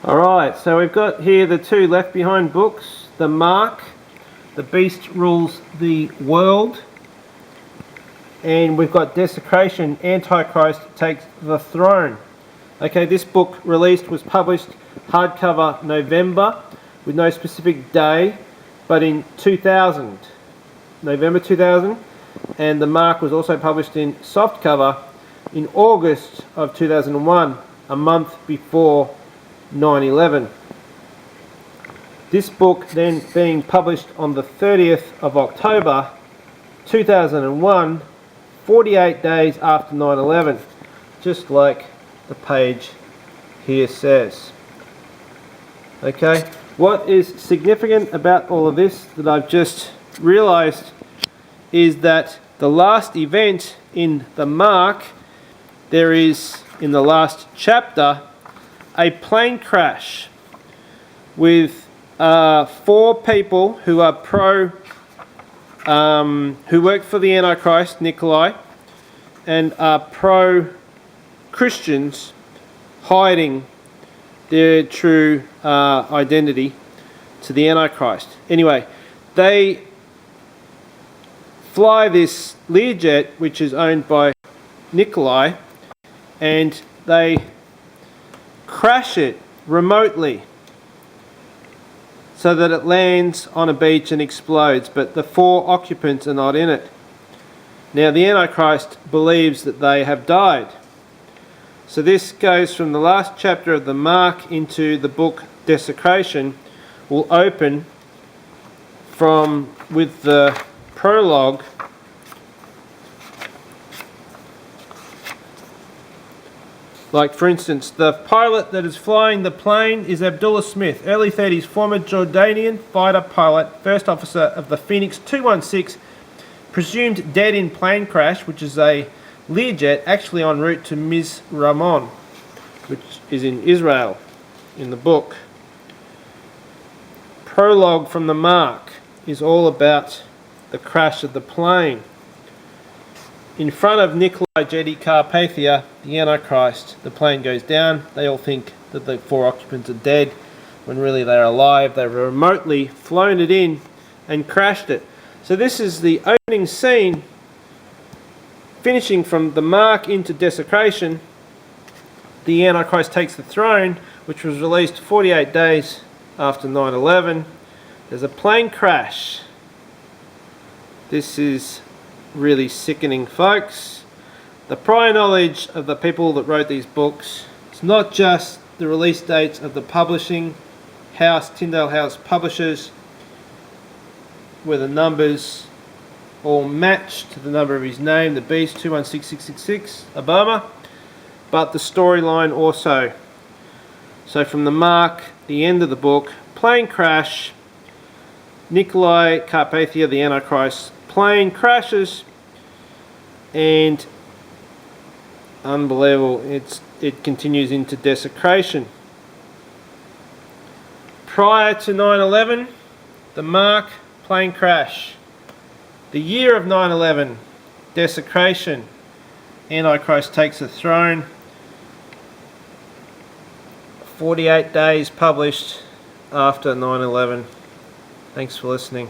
Alright, so we've got here the two left behind books. The Mark, The Beast Rules the World. And we've got Desecration, Antichrist Takes the Throne. Okay, this book was published hardcover November with no specific day, but in 2000, November 2000. And the Mark was also published in softcover in August of 2001, a month before 9/11. This book then being published on the 30th of October 2001, 48 days after 9/11, just like the page here says. Okay, what is significant about all of this that I've just realized is that the last event in the Mark, there is in the last chapter a plane crash with 4 people who are who work for the Antichrist, Nikolai, and are pro-Christians hiding their true identity to the Antichrist. Anyway, they fly this Learjet, which is owned by Nikolai, and they crash it remotely so that it lands on a beach and explodes, but the 4 occupants are not in it. Now the Antichrist believes that they have died. So this goes from the last chapter of the Mark into the book Desecration. Will open with the prologue. Like, for instance, the pilot that is flying the plane is Abdullah Smith, early 30s, former Jordanian fighter pilot, first officer of the Phoenix 216, presumed dead in plane crash, which is a Learjet actually en route to Mizraim, which is in Israel, in the book. Prologue from the Mark is all about the crash of the plane. In front of Nikolai Jedi Carpathia, the Antichrist, the plane goes down. They all think that the 4 occupants are dead, when really they're alive. They've remotely flown it in and crashed it. So this is the opening scene, finishing from the Mark into Desecration. The Antichrist Takes the Throne, which was released 48 days after 9/11. There's a plane crash. This is really sickening, folks. The prior knowledge of the people that wrote these books, it's not just the release dates of the publishing house, Tyndale House Publishers, where the numbers all match to the number of his name, the Beast 216666, Obama, but the storyline also. So from the Mark, the end of the book, plane crash, Nikolai Carpathia, the Antichrist, plane crashes, and unbelievable, it continues into Desecration. Prior to 9/11, the Mark, plane crash. The year of 9/11, Desecration, Antichrist Takes the Throne. 48 days published after 9/11. Thanks for listening.